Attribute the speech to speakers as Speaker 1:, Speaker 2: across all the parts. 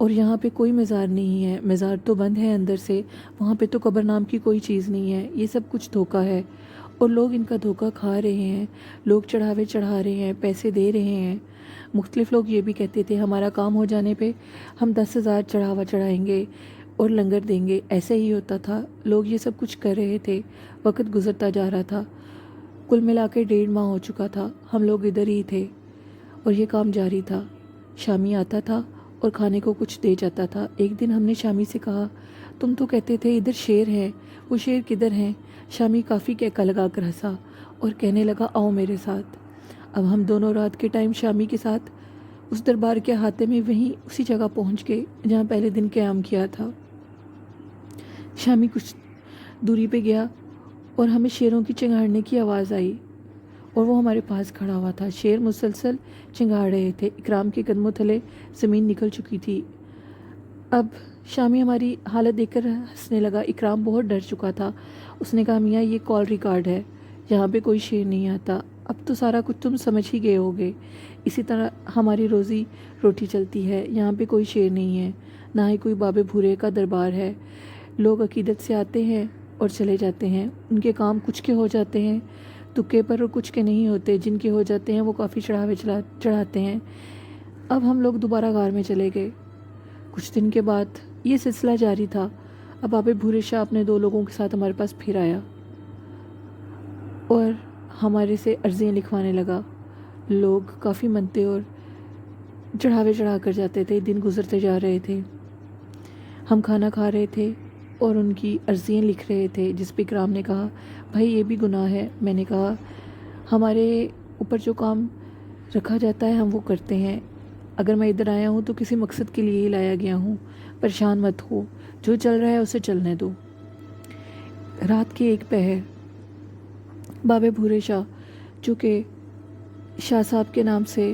Speaker 1: اور یہاں پہ کوئی مزار نہیں ہے، مزار تو بند ہے اندر سے، وہاں پہ تو قبر نام کی کوئی چیز نہیں ہے، یہ سب کچھ دھوکہ ہے اور لوگ ان کا دھوکہ کھا رہے ہیں، لوگ چڑھاوے چڑھا رہے ہیں، پیسے دے رہے ہیں۔ مختلف لوگ یہ بھی کہتے تھے ہمارا کام ہو جانے پہ ہم 10,000 چڑھاوا چڑھائیں گے اور لنگر دیں گے، ایسے ہی ہوتا تھا، لوگ یہ سب کچھ کر رہے تھے، وقت گزرتا جا رہا تھا، کل ملا کے 1.5 ماہ ہو چکا تھا، ہم لوگ ادھر ہی تھے اور یہ کام جاری تھا۔ شامی آتا تھا اور کھانے کو کچھ دے جاتا تھا۔ ایک دن ہم نے شامی سے کہا تم تو کہتے تھے ادھر شیر ہیں، وہ شیر کدھر ہیں؟ شامی کافی کہکا لگا کر ہنسا اور کہنے لگا آؤ میرے ساتھ۔ اب ہم دونوں رات کے ٹائم شامی کے ساتھ اس دربار کے احاطے میں وہیں اسی جگہ پہنچ گئے جہاں پہلے دن قیام کیا تھا۔ شامی کچھ دوری پہ گیا اور ہمیں شیروں کی چنگاڑنے کی آواز آئی اور وہ ہمارے پاس کھڑا ہوا تھا۔ شیر مسلسل چنگاڑ رہے تھے، اکرام کے قدموں تلے زمین نکل چکی تھی۔ اب شامی ہماری حالت دیکھ کر ہنسنے لگا۔ اکرام بہت ڈر چکا تھا، اس نے کہا میاں یہ کال ریکارڈ ہے، یہاں پہ کوئی شیر نہیں آتا، اب تو سارا کچھ تم سمجھ ہی گئے ہوگے، اسی طرح ہماری روزی روٹی چلتی ہے، یہاں پہ کوئی شیر نہیں ہے، نہ ہی کوئی بابے بھورے کا دربار ہے۔ لوگ عقیدت سے آتے ہیں اور چلے جاتے ہیں، ان کے کام کچھ کے ہو جاتے ہیں تکے پر اور کچھ کے نہیں ہوتے، جن کے ہو جاتے ہیں وہ کافی چڑھاوے چڑھاتے ہیں۔ اب ہم لوگ دوبارہ غار میں چلے گئے۔ کچھ دن کے بعد یہ سلسلہ جاری تھا۔ اب بابے بھورے شاہ اپنے 2 لوگوں کے ساتھ ہمارے پاس پھر آیا اور ہمارے سے عرضیاں لکھوانے لگا۔ لوگ کافی منتے اور چڑھاوے چڑھا کر جاتے تھے، دن گزرتے جا رہے تھے، ہم کھانا کھا رہے تھے اور ان کی عرضیاں لکھ رہے تھے، جس پہ اکرام نے کہا بھائی یہ بھی گناہ ہے۔ میں نے کہا ہمارے اوپر جو کام رکھا جاتا ہے ہم وہ کرتے ہیں، اگر میں ادھر آیا ہوں تو کسی مقصد کے لیے ہی لایا گیا ہوں، پریشان مت ہو، جو چل رہا ہے اسے چلنے دو۔ رات کے 1 پہر بابے بھورے شاہ جو کہ شاہ صاحب کے نام سے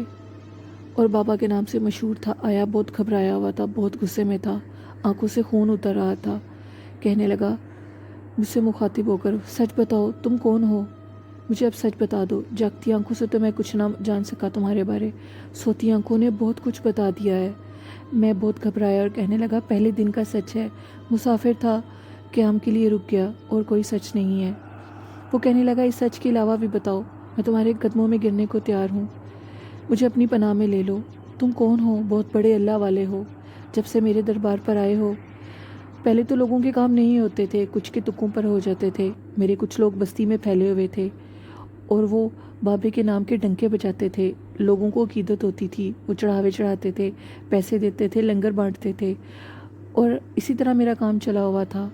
Speaker 1: اور بابا کے نام سے مشہور تھا آیا، بہت گھبرایا ہوا تھا، بہت غصے میں تھا، آنکھوں سے خون اتر رہا تھا۔ کہنے لگا مجھ سے مخاطب ہو کر سچ بتاؤ تم کون ہو، مجھے اب سچ بتا دو، جاگتی آنکھوں سے تو میں کچھ نہ جان سکا تمہارے بارے، سوتی آنکھوں نے بہت کچھ بتا دیا ہے۔ میں بہت گھبرایا اور کہنے لگا پہلے دن کا سچ ہے، مسافر تھا قیام کے لیے رک گیا اور کوئی سچ نہیں ہے۔ وہ کہنے لگا اس سچ کے علاوہ بھی بتاؤ، میں تمہارے قدموں میں گرنے کو تیار ہوں، مجھے اپنی پناہ میں لے لو۔ تم کون ہو؟ بہت بڑے اللہ والے ہو، جب سے میرے دربار پر آئے ہو پہلے تو لوگوں کے کام نہیں ہوتے تھے، کچھ کے تکوں پر ہو جاتے تھے، میرے کچھ لوگ بستی میں پھیلے ہوئے تھے اور وہ بابے کے نام کے ڈنکے بجاتے تھے، لوگوں کو عقیدت ہوتی تھی، وہ چڑھاوے چڑھاتے تھے، پیسے دیتے تھے، لنگر بانٹتے تھے اور اسی طرح میرا کام چلا ہوا تھا۔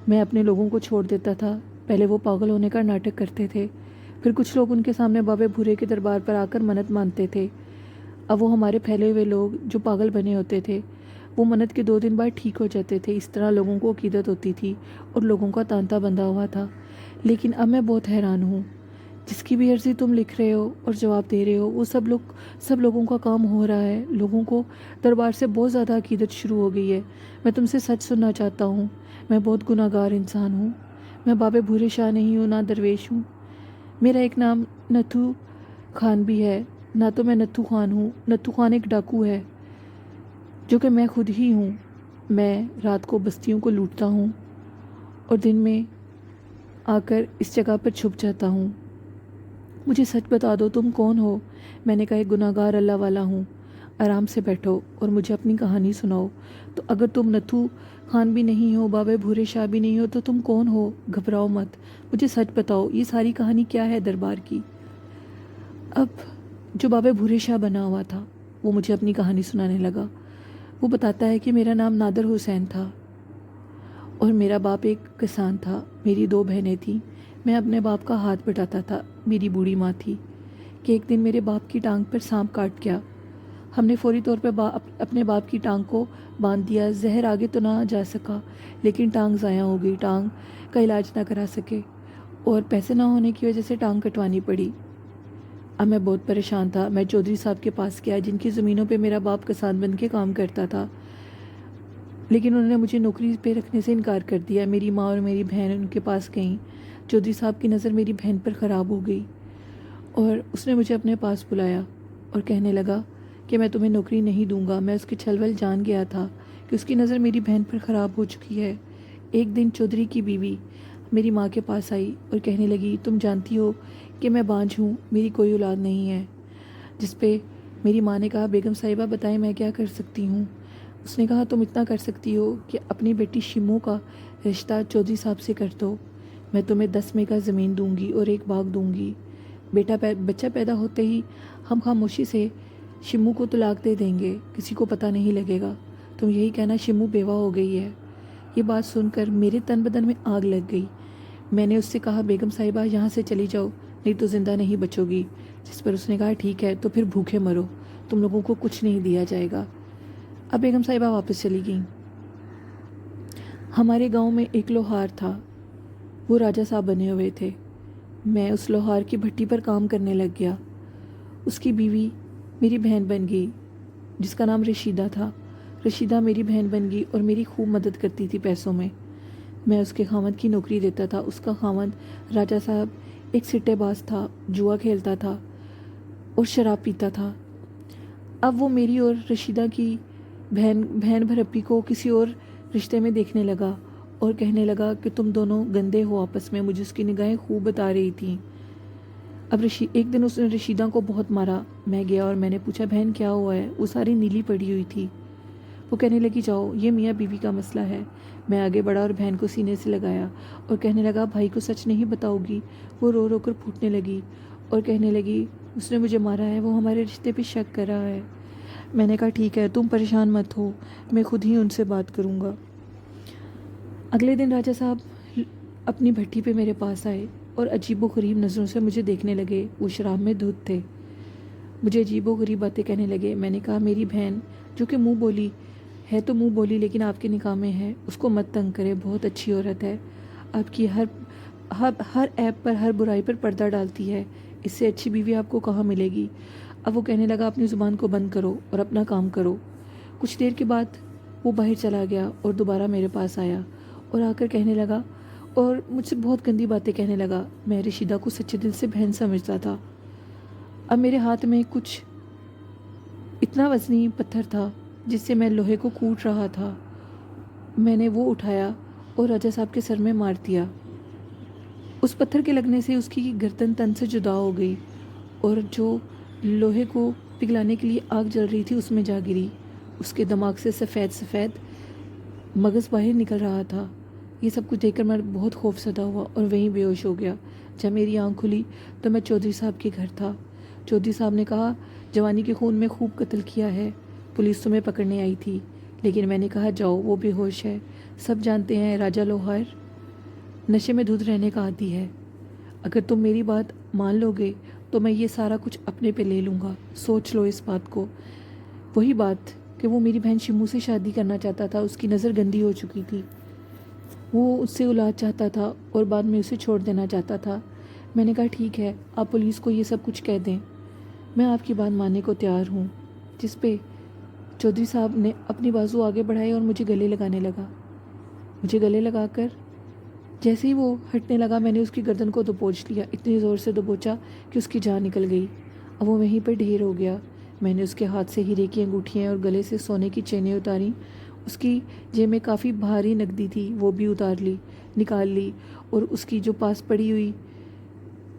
Speaker 1: میں اپنے لوگوں کو چھوڑ دیتا تھا، پہلے وہ پاگل ہونے کا ناٹک کرتے تھے، پھر کچھ لوگ ان کے سامنے بابے بھورے کے دربار پر آ کر منت مانتے تھے، اب وہ ہمارے پھیلے ہوئے لوگ جو پاگل بنے ہوتے تھے وہ منت کے 2 دن بعد ٹھیک ہو جاتے تھے، اس طرح لوگوں کو عقیدت ہوتی تھی اور لوگوں کا تانتا بندھا ہوا تھا۔ لیکن اب میں بہت حیران ہوں، جس کی بھی عرضی تم لکھ رہے ہو اور جواب دے رہے ہو وہ سب لوگوں کا کام ہو رہا ہے، لوگوں کو دربار سے بہت زیادہ عقیدت شروع ہو گئی ہے۔ میں تم سے سچ سننا چاہتا ہوں، میں بہت گناہ گار انسان ہوں، میں بابے بھورے شاہ نہیں ہوں، نہ درویش ہوں، میرا ایک نام نتھو خان بھی ہے، نہ تو میں نتھو خان ہوں، نتھو خان ایک ڈاکو ہے جو کہ میں خود ہی ہوں۔ میں رات کو بستیوں کو لوٹتا ہوں اور دن میں آ کر اس جگہ پر چھپ جاتا ہوں، مجھے سچ بتا دو تم کون ہو۔ میں نے کہا ایک گناہ گار اللہ والا ہوں، آرام سے بیٹھو اور مجھے اپنی کہانی سناؤ۔ تو اگر تم نتھو خان بھی نہیں ہو، بابے بھورے شاہ بھی نہیں ہو، تو تم کون ہو؟ گھبراؤ مت، مجھے سچ بتاؤ، یہ ساری کہانی کیا ہے دربار کی؟ اب جو بابے بھورے شاہ بنا ہوا تھا وہ مجھے اپنی کہانی سنانے لگا۔ وہ بتاتا ہے کہ میرا نام نادر حسین تھا اور میرا باپ ایک کسان تھا، میری 2 بہنیں تھیں، میں اپنے باپ کا ہاتھ بٹاتا تھا، میری بوڑھی ماں تھی کہ ایک دن میرے باپ کی ٹانگ پر سانپ کاٹ گیا، ہم نے فوری طور پر اپنے باپ کی ٹانگ کو باندھ دیا، زہر آگے تو نہ جا سکا لیکن ٹانگ ضائع ہو گئی، ٹانگ کا علاج نہ کرا سکے اور پیسے نہ ہونے کی وجہ سے ٹانگ کٹوانی پڑی۔ اب میں بہت پریشان تھا، میں چودھری صاحب کے پاس گیا جن کی زمینوں پہ میرا باپ کسان بن کے کام کرتا تھا، لیکن انہوں نے مجھے نوکری پہ رکھنے سے انکار کر دیا۔ میری ماں اور میری بہن ان کے پاس گئیں، چودھری صاحب کی نظر میری بہن پر خراب ہو گئی اور اس نے مجھے اپنے پاس بلایا اور کہنے لگا کہ میں تمہیں نوکری نہیں دوں گا۔ میں اس کے چھل ول جان گیا تھا کہ اس کی نظر میری بہن پر خراب ہو چکی ہے۔ ایک دن چودھری کی بیوی میری ماں کے پاس آئی اور کہنے لگی، تم جانتی ہو کہ میں بانجھ ہوں، میری کوئی اولاد نہیں ہے۔ جس پہ میری ماں نے کہا، بیگم صاحبہ بتائیں میں کیا کر سکتی ہوں؟ اس نے کہا، تم اتنا کر سکتی ہو کہ اپنی بیٹی شمو کا رشتہ چودھری صاحب سے کر دو۔ میں تمہیں 10 میگا زمین دوں گی اور ایک باغ دوں گی۔ بچہ پیدا ہوتے ہی ہم خاموشی سے شمو کو طلاق دے دیں گے، کسی کو پتہ نہیں لگے گا۔ تم یہی کہنا شمو بیوہ ہو گئی ہے۔ یہ بات سن کر میرے تن بدن میں آگ لگ گئی۔ میں نے اس سے کہا، بیگم صاحبہ یہاں سے چلی جاؤ، نہیں تو زندہ نہیں بچو گی۔ جس پر اس نے کہا، ٹھیک ہے تو پھر بھوکے مرو، تم لوگوں کو کچھ نہیں دیا جائے گا۔ اب بیگم صاحبہ واپس چلی گئیں۔ ہمارے گاؤں میں ایک لوہار تھا، وہ راجہ صاحب بنے ہوئے تھے۔ میں اس لوہار کی بھٹی پر کام کرنے لگ گیا۔ اس کی بیوی میری بہن بن گئی، جس کا نام رشیدہ تھا۔ رشیدہ میری بہن بن گئی اور میری خوب مدد کرتی تھی پیسوں میں۔ میں اس کے خاوند کی نوکری دیتا تھا۔ اس کا خاوند راجہ صاحب ایک سٹے باز تھا، جوا کھیلتا تھا اور شراب پیتا تھا۔ اب وہ میری اور رشیدہ کی بہن بھرپی کو کسی اور رشتے میں دیکھنے لگا اور کہنے لگا کہ تم دونوں گندے ہو آپس میں۔ مجھے اس کی نگاہیں خوب بتا رہی تھیں۔ اب ایک دن اس نے رشیدہ کو بہت مارا۔ میں گیا اور میں نے پوچھا، بہن کیا ہوا ہے؟ وہ ساری نیلی پڑی ہوئی تھی۔ وہ کہنے لگی، جاؤ یہ میاں بیوی کا مسئلہ ہے۔ میں آگے بڑھا اور بہن کو سینے سے لگایا اور کہنے لگا، بھائی کو سچ نہیں بتاؤ گی؟ وہ رو رو کر پھوٹنے لگی اور کہنے لگی، اس نے مجھے مارا ہے، وہ ہمارے رشتے پہ شک کر رہا ہے۔ میں نے کہا، ٹھیک ہے تم پریشان مت ہو، میں خود ہی ان سے بات کروں گا۔ اگلے دن راجہ صاحب اپنی بھٹی پہ میرے پاس آئے اور عجیب و غریب نظروں سے مجھے دیکھنے لگے۔ وہ شراب میں دھت تھے، مجھے عجیب و غریب باتیں کہنے لگے۔ میں نے کہا، میری بہن جو کہ منہ بولی ہے تو منہ بولی لیکن آپ کے نکاح میں ہے، اس کو مت تنگ کرے، بہت اچھی عورت ہے، آپ کی ہر عیب پر، ہر برائی پر پردہ ڈالتی ہے، اس سے اچھی بیوی آپ کو کہاں ملے گی؟ اب وہ کہنے لگا، اپنی زبان کو بند کرو اور اپنا کام کرو۔ کچھ دیر کے بعد وہ باہر چلا گیا اور دوبارہ میرے پاس آیا اور آ کر کہنے لگا اور مجھ سے بہت گندی باتیں کہنے لگا۔ میں رشیدہ کو سچے دل سے بہن سمجھتا تھا۔ اب میرے ہاتھ میں کچھ اتنا وزنی پتھر تھا جس سے میں لوہے کو کوٹ رہا تھا۔ میں نے وہ اٹھایا اور راجہ صاحب کے سر میں مار دیا۔ اس پتھر کے لگنے سے اس کی گردن تن سے جدا ہو گئی اور جو لوہے کو پگھلانے کے لیے آگ جل رہی تھی اس میں جا گری۔ اس کے دماغ سے سفید مغز باہر نکل رہا تھا۔ یہ سب کچھ دیکھ کر میں بہت خوف زدہ ہوا اور وہیں بے ہوش ہو گیا۔ جب میری آنکھ کھلی تو میں چودھری صاحب کے گھر تھا۔ چودھری صاحب نے کہا، جوانی کے خون میں خوب قتل کیا ہے، پولیس تمہیں پکڑنے آئی تھی، لیکن میں نے کہا جاؤ، وہ بے ہوش ہے۔ سب جانتے ہیں راجہ لوہار نشے میں دھت رہنے کا عادی ہے۔ اگر تم میری بات مان لو گے تو میں یہ سارا کچھ اپنے پہ لے لوں گا۔ سوچ لو اس بات کو۔ وہی بات کہ وہ میری بہن شمو سے شادی کرنا چاہتا تھا، اس کی نظر گندی ہو چکی تھی، وہ اس سے اولاد چاہتا تھا اور بعد میں اسے چھوڑ دینا چاہتا تھا۔ میں نے کہا، ٹھیک ہے آپ پولیس کو یہ سب کچھ کہہ دیں، میں آپ کی بات ماننے کو تیار ہوں۔ جس پہ چودھری صاحب نے اپنی بازو آگے بڑھائی اور مجھے گلے لگانے لگا۔ مجھے گلے لگا کر جیسے ہی وہ ہٹنے لگا، میں نے اس کی گردن کو دبوچ لیا، اتنی زور سے دبوچا کہ اس کی جان نکل گئی۔ اب وہ وہیں پہ ڈھیر ہو گیا۔ میں نے اس کے ہاتھ سے ہیرے کی انگوٹھیاں اور گلے سے سونے کی چینیں اتاریں۔ اس کی جیب میں کافی بھاری نقدی تھی، وہ بھی نکال لی اور اس کی جو پاس پڑی ہوئی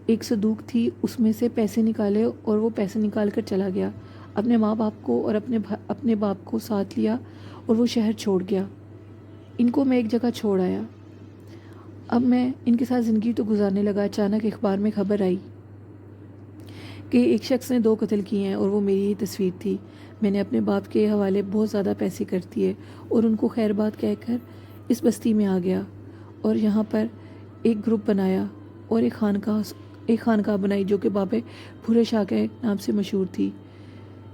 Speaker 1: ایک صندوق تھی اس میں سے پیسے نکالے اور وہ پیسے نکال کر چلا گیا۔ اپنے ماں باپ کو اور اپنے باپ کو ساتھ لیا اور وہ شہر چھوڑ گیا۔ ان کو میں ایک جگہ چھوڑ آیا۔ اب میں ان کے ساتھ زندگی تو گزارنے لگا۔ اچانک اخبار میں خبر آئی کہ ایک شخص نے 2 قتل کیے ہیں اور وہ میری ہی تصویر تھی۔ میں نے اپنے باپ کے حوالے بہت زیادہ پیسے کر دیے اور ان کو خیر بات کہہ کر اس بستی میں آ گیا اور یہاں پر ایک گروپ بنایا اور ایک خانقاہ بنائی جو کہ بابے بھورے شاہ کے نام سے مشہور تھی۔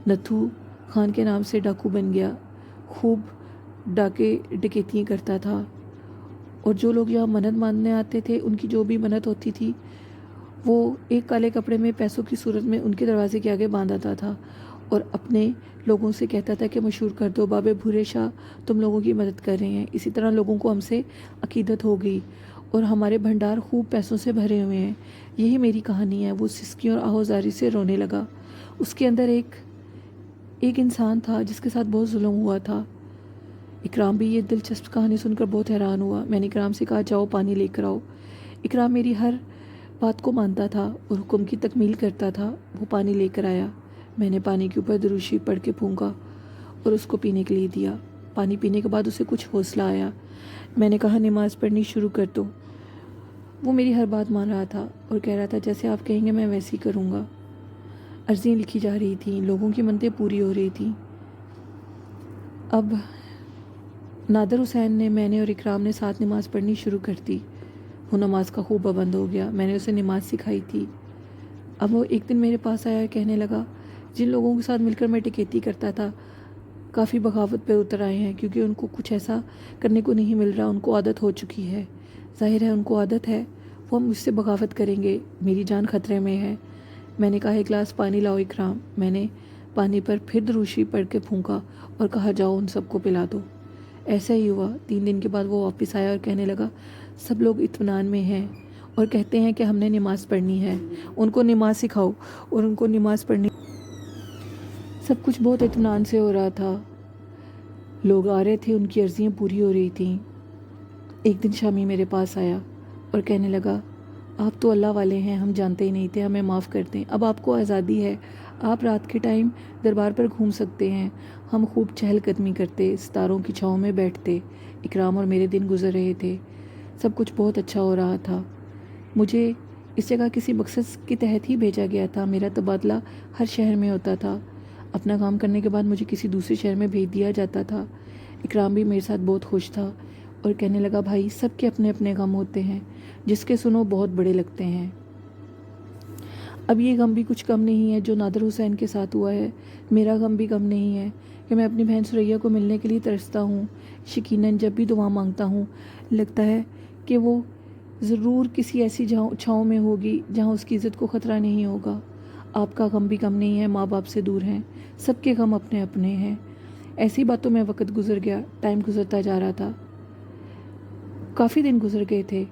Speaker 1: نتھو خان کے نام سے ڈاکو بن گیا، خوب ڈکیتیاں کرتا تھا اور جو لوگ یہاں منت ماننے آتے تھے ان کی جو بھی منت ہوتی تھی وہ ایک کالے کپڑے میں پیسوں کی صورت میں ان کے دروازے کے آگے باندھتا تھا اور اپنے لوگوں سے کہتا تھا کہ مشہور کر دو، بابے بھورے شاہ تم لوگوں کی مدد کر رہے ہیں۔ اسی طرح لوگوں کو ہم سے عقیدت ہو گئی اور ہمارے بھنڈار خوب پیسوں سے بھرے ہوئے ہیں۔ یہی میری کہانی ہے۔ وہ سسکیوں اور آہوزاری سے رونے لگا۔ اس کے اندر ایک انسان تھا جس کے ساتھ بہت ظلم ہوا تھا۔ اکرام بھی یہ دلچسپ کہانی سن کر بہت حیران ہوا۔ میں نے اکرام سے کہا جاؤ پانی لے کر آؤ۔ اکرام میری ہر بات کو مانتا تھا اور حکم کی تکمیل کرتا تھا۔ وہ پانی لے کر آیا۔ میں نے پانی کے اوپر درود شریف پڑھ کے پھونکا اور اس کو پینے کے لیے دیا۔ پانی پینے کے بعد اسے کچھ حوصلہ آیا۔ میں نے کہا نماز پڑھنی شروع کر دو۔ وہ میری ہر بات مان رہا تھا اور کہہ رہا تھا جیسے آپ کہیں گے میں ویسے ہی کروں گا۔ عرضیں لکھی جا رہی تھیں، لوگوں کی منتیں پوری ہو رہی تھیں۔ اب نادر حسین نے، میں نے اور اکرام نے ساتھ نماز پڑھنی شروع کر دی۔ وہ نماز کا خوب پابند ہو گیا۔ میں نے اسے نماز سکھائی تھی۔ اب وہ ایک دن میرے پاس آیا اور کہنے لگا جن لوگوں کے ساتھ مل کر میں ڈکیتی کرتا تھا کافی بغاوت پہ اتر آئے ہیں، کیونکہ ان کو کچھ ایسا کرنے کو نہیں مل رہا، ان کو عادت ہو چکی ہے۔ ظاہر ہے ان کو عادت ہے، وہ مجھ سے بغاوت کریں گے، میری جان خطرے میں ہے۔ میں نے کہا ایک گلاس پانی لاؤ اکرام۔ میں نے پانی پر پھر درود شریف پڑھ کے پھونکا اور کہا جاؤ ان سب کو پلا دو۔ ایسا ہی ہوا۔ 3 دن کے بعد وہ واپس آیا اور کہنے لگا سب لوگ اطمینان میں ہیں اور کہتے ہیں کہ ہم نے نماز پڑھنی ہے، ان کو نماز سکھاؤ اور ان کو نماز پڑھنی۔ سب کچھ بہت اطمینان سے ہو رہا تھا۔ لوگ آ رہے تھے، ان کی عرضیاں پوری ہو رہی تھیں۔ ایک دن شامی میرے پاس آیا اور کہنے لگا آپ تو اللہ والے ہیں، ہم جانتے ہی نہیں تھے، ہمیں معاف کر دیں، اب آپ کو آزادی ہے، آپ رات کے ٹائم دربار پر گھوم سکتے ہیں۔ ہم خوب چہل قدمی کرتے، ستاروں کی چھاؤں میں بیٹھتے۔ اکرام اور میرے دن گزر رہے تھے، سب کچھ بہت اچھا ہو رہا تھا۔ مجھے اس جگہ کسی مقصد کے تحت ہی بھیجا گیا تھا۔ میرا تبادلہ ہر شہر میں ہوتا تھا۔ اپنا کام کرنے کے بعد مجھے کسی دوسرے شہر میں بھیج دیا جاتا تھا۔ اکرام بھی میرے ساتھ بہت خوش تھا اور کہنے لگا بھائی سب کے اپنے اپنے غم ہوتے ہیں، جس کے سنو بہت بڑے لگتے ہیں۔ اب یہ غم بھی کچھ کم نہیں ہے جو نادر حسین کے ساتھ ہوا ہے، میرا غم بھی کم نہیں ہے کہ میں اپنی بہن سریا کو ملنے کے لیے ترستا ہوں۔ یقیناً جب بھی دعا مانگتا ہوں لگتا ہے کہ وہ ضرور کسی ایسی چھاؤں میں ہوگی جہاں اس کی عزت کو خطرہ نہیں ہوگا۔ آپ کا غم بھی کم نہیں ہے، ماں باپ سے دور ہیں، سب کے غم اپنے اپنے ہیں۔ ایسی باتوں میں وقت گزر گیا، ٹائم گزرتا جا رہا تھا۔ کافی دن گزر گئے تھے،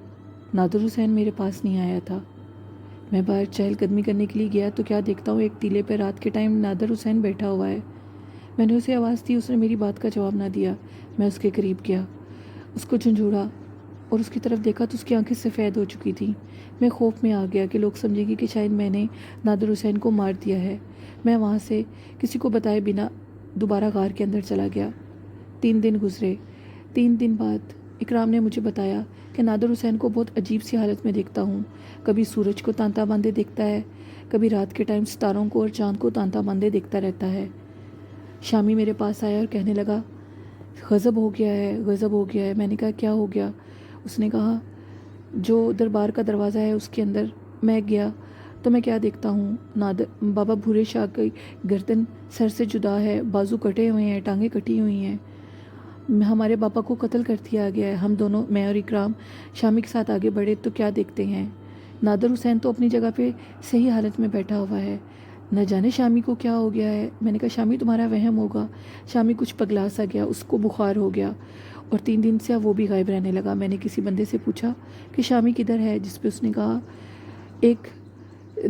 Speaker 1: نادر حسین میرے پاس نہیں آیا تھا۔ میں باہر چہل قدمی کرنے کے لیے گیا تو کیا دیکھتا ہوں ایک ٹیلے پہ رات کے ٹائم نادر حسین بیٹھا ہوا ہے۔ میں نے اسے آواز دی، اس نے میری بات کا جواب نہ دیا۔ میں اس کے قریب گیا، اس کو جھنجھوڑا اور اس کی طرف دیکھا تو اس کی آنکھیں سفید ہو چکی تھیں۔ میں خوف میں آ گیا کہ لوگ سمجھیں گے کہ شاید میں نے نادر حسین کو مار دیا ہے۔ میں وہاں سے کسی کو بتائے بنا دوبارہ غار کے اندر چلا گیا۔ 3 دن گزرے۔ 3 دن بعد اکرام نے مجھے بتایا کہ نادر حسین کو بہت عجیب سی حالت میں دیکھتا ہوں، کبھی سورج کو تانتا باندھے دیکھتا ہے، کبھی رات کے ٹائم ستاروں کو اور چاند کو تانتا باندھے دیکھتا رہتا ہے۔ شامی میرے پاس آیا اور کہنے لگا غضب ہو گیا ہے، غضب ہو گیا ہے۔ میں نے کہا کیا ہو گیا؟ اس نے کہا جو دربار کا دروازہ ہے اس کے اندر میں گیا تو میں کیا دیکھتا ہوں، بابا بھورے شاہ کی گردن سر سے جدا ہے، بازو کٹے ہوئے ہیں، ٹانگیں کٹی ہوئی ہیں، ہمارے بابا کو قتل کر دیا گیا ہے۔ ہم دونوں، میں اور اکرام، شامی کے ساتھ آگے بڑھے تو کیا دیکھتے ہیں، نادر حسین تو اپنی جگہ پہ صحیح حالت میں بیٹھا ہوا ہے، نہ جانے شامی کو کیا ہو گیا ہے۔ میں نے کہا شامی تمہارا وہم ہوگا، شامی کچھ پگلا سا گیا، اس کو بخار ہو گیا اور 3 دن سے وہ بھی غائب رہنے لگا۔ میں نے کسی بندے سے پوچھا کہ شامی کدھر ہے، جس پہ اس نے کہا ایک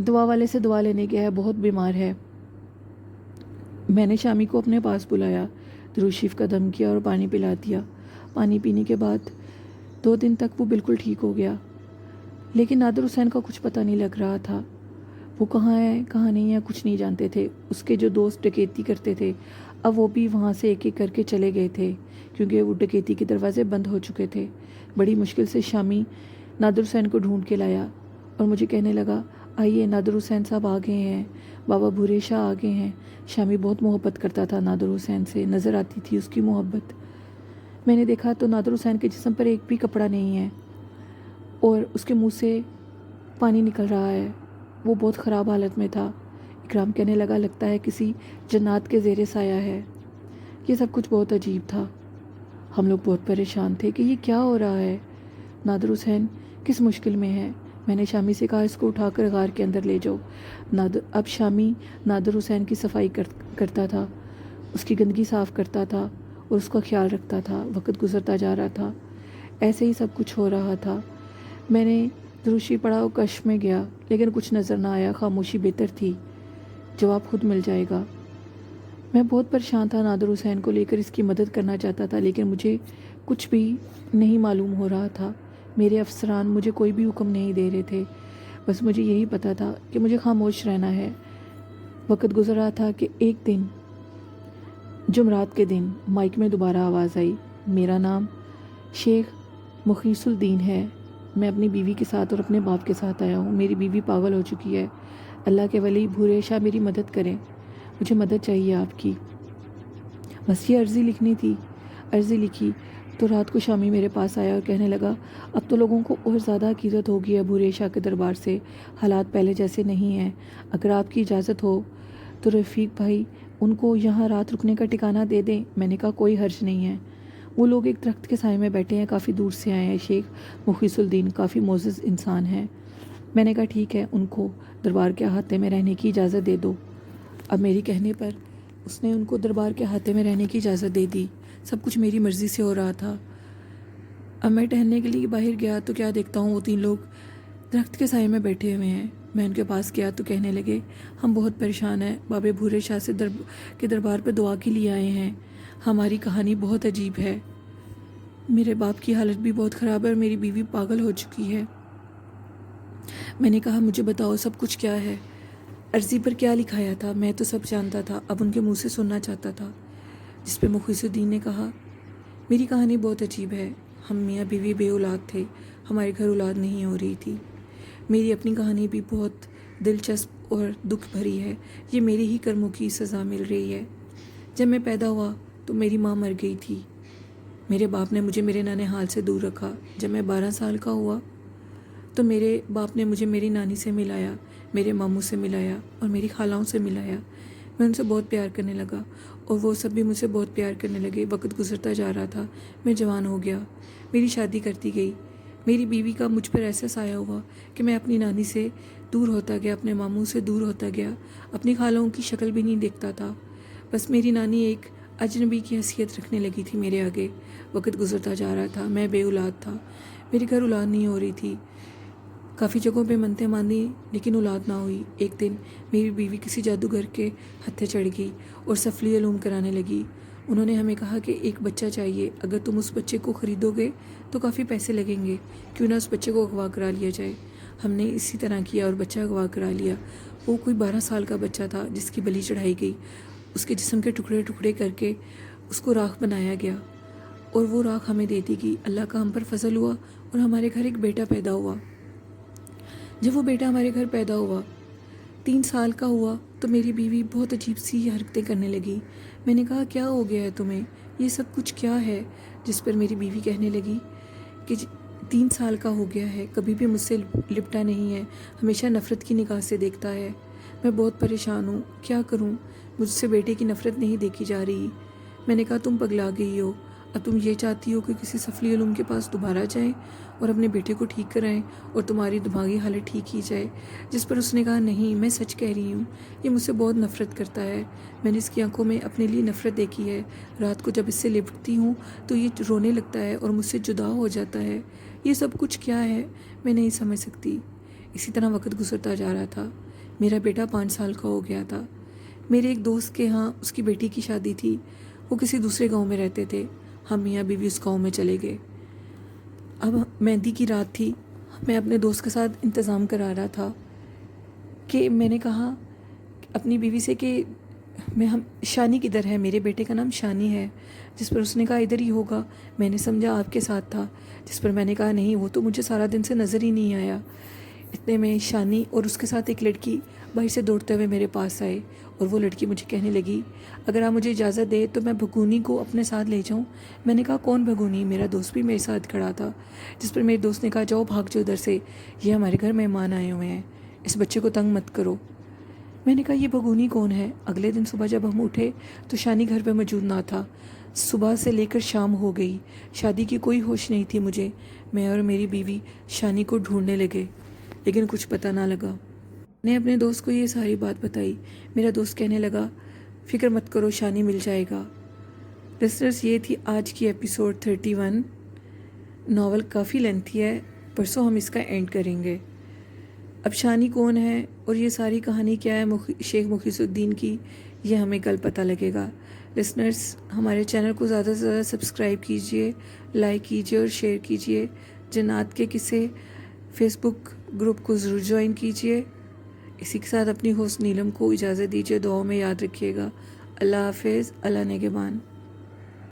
Speaker 1: دعا والے سے دعا لینے گیا ہے، بہت بیمار ہے۔ میں نے شامی کو اپنے پاس بلایا، درود شریف کا دم کیا اور پانی پلا دیا۔ پانی پینے کے بعد 2 دن تک وہ بالکل ٹھیک ہو گیا، لیکن نادر حسین کا کچھ پتہ نہیں لگ رہا تھا۔ وہ کہاں ہے کہاں نہیں ہے کچھ نہیں جانتے تھے۔ اس کے جو دوست ڈکیتی کرتے تھے اب وہ بھی وہاں سے ایک ایک کر کے چلے گئے تھے، کیونکہ وہ ڈکیتی کے دروازے بند ہو چکے تھے۔ بڑی مشکل سے شامی نادر حسین کو ڈھونڈ کے لایا اور مجھے کہنے لگا آئیے نادر حسین صاحب آ گئے ہیں، بابا بھورے شاہ آ گئے ہیں۔ شامی بہت محبت کرتا تھا نادر حسین سے، نظر آتی تھی اس کی محبت۔ میں نے دیکھا تو نادر حسین کے جسم پر ایک بھی کپڑا نہیں ہے اور اس کے منہ سے پانی نکل رہا ہے، وہ بہت خراب حالت میں تھا۔ اکرام کہنے لگا لگتا ہے کسی جنات کے زیر سایہ ہے۔ یہ سب کچھ بہت عجیب تھا، ہم لوگ بہت پریشان تھے کہ یہ کیا ہو رہا ہے، نادر حسین کس مشکل میں ہے۔ میں نے شامی سے کہا اس کو اٹھا کر غار کے اندر لے جاؤ۔ اب شامی نادر حسین کی صفائی کرتا تھا، اس کی گندگی صاف کرتا تھا اور اس کا خیال رکھتا تھا۔ وقت گزرتا جا رہا تھا، ایسے ہی سب کچھ ہو رہا تھا۔ میں نے درود شریف پڑھا اور کشف میں گیا لیکن کچھ نظر نہ آیا، خاموشی بہتر تھی، جواب خود مل جائے گا۔ میں بہت پریشان تھا نادر حسین کو لے کر، اس کی مدد کرنا چاہتا تھا، لیکن مجھے کچھ بھی نہیں معلوم ہو رہا تھا۔ میرے افسران مجھے کوئی بھی حکم نہیں دے رہے تھے، بس مجھے یہی پتہ تھا کہ مجھے خاموش رہنا ہے۔ وقت گزر رہا تھا کہ ایک دن جمعرات کے دن مائک میں دوبارہ آواز آئی، میرا نام شیخ مخیص الدین ہے، میں اپنی بیوی کے ساتھ اور اپنے باپ کے ساتھ آیا ہوں، میری بیوی پاگل ہو چکی ہے، اللہ کے ولی بھورے شاہ میری مدد کریں، مجھے مدد چاہیے آپ کی۔ بس یہ عرضی لکھنی تھی۔ عرضی لکھی تو رات کو شامی میرے پاس آیا اور کہنے لگا، اب تو لوگوں کو اور زیادہ عقیدت ہو گئی ہے بھورے شاہ کے دربار سے، حالات پہلے جیسے نہیں ہیں، اگر آپ کی اجازت ہو تو رفیق بھائی ان کو یہاں رات رکنے کا ٹھکانہ دے دیں۔ میں نے کہا کوئی حرج نہیں ہے، وہ لوگ ایک درخت کے سائے میں بیٹھے ہیں، کافی دور سے آئے ہیں، شیخ مخیص الدین کافی معزز انسان ہیں۔ میں نے کہا ٹھیک ہے، ان کو دربار کے احاطے میں رہنے کی اجازت دے دو۔ اب میری کہنے پر اس نے ان کو دربار کے احاطے میں رہنے کی اجازت دے دی۔ سب کچھ میری مرضی سے ہو رہا تھا۔ اب میں ٹہلنے کے لیے باہر گیا تو کیا دیکھتا ہوں، وہ 3 لوگ درخت کے سائے میں بیٹھے ہوئے ہیں۔ میں ان کے پاس گیا تو کہنے لگے، ہم بہت پریشان ہیں، بابا بھورے شاہ سے کے دربار پہ دعا کے لیے آئے ہیں، ہماری کہانی بہت عجیب ہے، میرے باپ کی حالت بھی بہت خراب ہے اور میری بیوی پاگل ہو چکی ہے۔ میں نے کہا مجھے بتاؤ سب کچھ کیا ہے، عرضی پر کیا لکھایا تھا؟ میں تو سب جانتا تھا، اب ان کے منہ سے سننا چاہتا تھا۔ جس پہ مخیص الدین نے کہا، میری کہانی بہت عجیب ہے، ہم میاں بیوی بے اولاد تھے، ہمارے گھر اولاد نہیں ہو رہی تھی، میری اپنی کہانی بھی بہت دلچسپ اور دکھ بھری ہے، یہ میرے ہی کرموں کی سزا مل رہی ہے۔ جب میں پیدا ہوا تو میری ماں مر گئی تھی، میرے باپ نے مجھے میرے نانحال سے دور رکھا۔ جب میں 12 سال کا ہوا تو میرے باپ نے مجھے میری نانی سے ملایا، میرے ماموں سے ملایا اور میری خالاؤں سے ملایا۔ میں ان سے بہت پیار کرنے لگا اور وہ سب بھی مجھ سے بہت پیار کرنے لگے۔ وقت گزرتا جا رہا تھا، میں جوان ہو گیا، میری شادی کرتی گئی۔ میری بیوی کا مجھ پر ایسا سایہ ہوا کہ میں اپنی نانی سے دور ہوتا گیا، اپنے ماموں سے دور ہوتا گیا، اپنی خالاؤں کی شکل بھی نہیں دیکھتا تھا، بس میری نانی ایک اجنبی کی حیثیت رکھنے لگی تھی میرے آگے۔ وقت گزرتا جا رہا تھا، میں بے اولاد تھا، میرے گھر اولاد نہیں ہو رہی تھی، کافی جگہوں پہ منتیں ماندی لیکن اولاد نہ ہوئی۔ ایک دن میری بیوی کسی جادوگر کے ہتھے چڑھ گئی اور سفلی علوم کرانے لگی۔ انہوں نے ہمیں کہا کہ ایک بچہ چاہیے، اگر تم اس بچے کو خریدو گے تو کافی پیسے لگیں گے، کیوں نہ اس بچے کو اغوا کرا لیا جائے۔ ہم نے اسی طرح کیا اور بچہ اغوا کرا لیا۔ وہ کوئی 12 سال کا بچہ تھا جس کی بلی چڑھائی گئی، اس کے جسم کے ٹکڑے ٹکڑے کر کے اس کو راکھ بنایا گیا اور وہ راکھ ہمیں دے دی گئی۔ اللہ کا ہم پر فضل ہوا اور ہمارے گھر ایک بیٹا پیدا ہوا۔ جب وہ بیٹا ہمارے گھر پیدا ہوا، 3 سال کا ہوا تو میری بیوی بہت عجیب سی حرکتیں کرنے لگی۔ میں نے کہا کیا ہو گیا ہے تمہیں، یہ سب کچھ کیا ہے؟ جس پر میری بیوی کہنے لگی کہ 3 سال کا ہو گیا ہے، کبھی بھی مجھ سے لپٹا نہیں ہے، ہمیشہ نفرت کی نگاہ سے دیکھتا ہے، میں بہت پریشان ہوں، کیا کروں، مجھ سے بیٹے کی نفرت نہیں دیکھی جا رہی۔ میں نے کہا تم پگلا گئی ہو، اب تم یہ چاہتی ہو کہ کسی سفلی علوم کے پاس دوبارہ جائیں اور اپنے بیٹے کو ٹھیک کرائیں اور تمہاری دماغی حالت ٹھیک ہی جائے۔ جس پر اس نے کہا نہیں، میں سچ کہہ رہی ہوں، یہ مجھ سے بہت نفرت کرتا ہے، میں نے اس کی آنکھوں میں اپنے لیے نفرت دیکھی ہے، رات کو جب اس سے لپٹتی ہوں تو یہ رونے لگتا ہے اور مجھ سے جدا ہو جاتا ہے، یہ سب کچھ کیا ہے، میں نہیں سمجھ سکتی۔ اسی طرح وقت گزرتا جا رہا تھا، میرا بیٹا 5 سال کا ہو گیا تھا۔ میرے ایک دوست کے ہاں اس کی بیٹی کی شادی تھی، وہ کسی دوسرے گاؤں میں رہتے تھے، ہم میاں بیوی اس گاؤں میں چلے گئے۔ اب مہندی کی رات تھی، میں اپنے دوست کے ساتھ انتظام کرا رہا تھا کہ میں نے کہا اپنی بیوی سے کہ شانی کدھر ہے، میرے بیٹے کا نام شانی ہے، جس پر اس نے کہا ادھر ہی ہوگا۔ میں نے سمجھا آپ کے ساتھ تھا، جس پر میں نے کہا نہیں، وہ تو مجھے سارا دن سے نظر ہی نہیں آیا۔ اتنے میں شانی اور اس کے ساتھ ایک لڑکی باہر سے دوڑتے ہوئے میرے پاس آئے اور وہ لڑکی مجھے کہنے لگی اگر آپ مجھے اجازت دے تو میں بھگونی کو اپنے ساتھ لے جاؤں۔ میں نے کہا کون بھگونی؟ میرا دوست بھی میرے ساتھ کھڑا تھا، جس پر میرے دوست نے کہا جاؤ بھاگ جاؤ ادھر سے، یہ ہمارے گھر مہمان آئے ہوئے ہیں، اس بچے کو تنگ مت کرو۔ میں نے کہا یہ بھگونی کون ہے؟ اگلے دن صبح جب ہم اٹھے تو شانی گھر پہ موجود نہ تھا۔ صبح سے لے کر شام ہو گئی، شادی کی کوئی ہوش نہیں تھی مجھے۔ میں اور میری بیوی شانی کو ڈھونڈنے لگے لیکن کچھ پتہ نہ لگا۔ میں نے اپنے دوست کو یہ ساری بات بتائی، میرا دوست کہنے لگا فکر مت کرو، شانی مل جائے گا۔ لسنرز، یہ تھی آج کی ایپیسوڈ 31۔ ناول کافی لینتھی ہے، پرسوں ہم اس کا اینڈ کریں گے۔ اب شانی کون ہے اور یہ ساری کہانی کیا ہے شیخ مخلص الدین کی، یہ ہمیں کل پتہ لگے گا۔ لسنرز، ہمارے چینل کو زیادہ سے زیادہ سبسکرائب کیجئے، لائک کیجئے اور شیئر کیجئے۔ جنات کے قصے فیس بک گروپ کو ضرور جوائن کیجئے۔ اسی کے ساتھ اپنی ہوسٹ نیلم کو اجازت دیجئے، دعاؤں میں یاد رکھیے گا۔ اللہ حافظ، اللہ نگہبان۔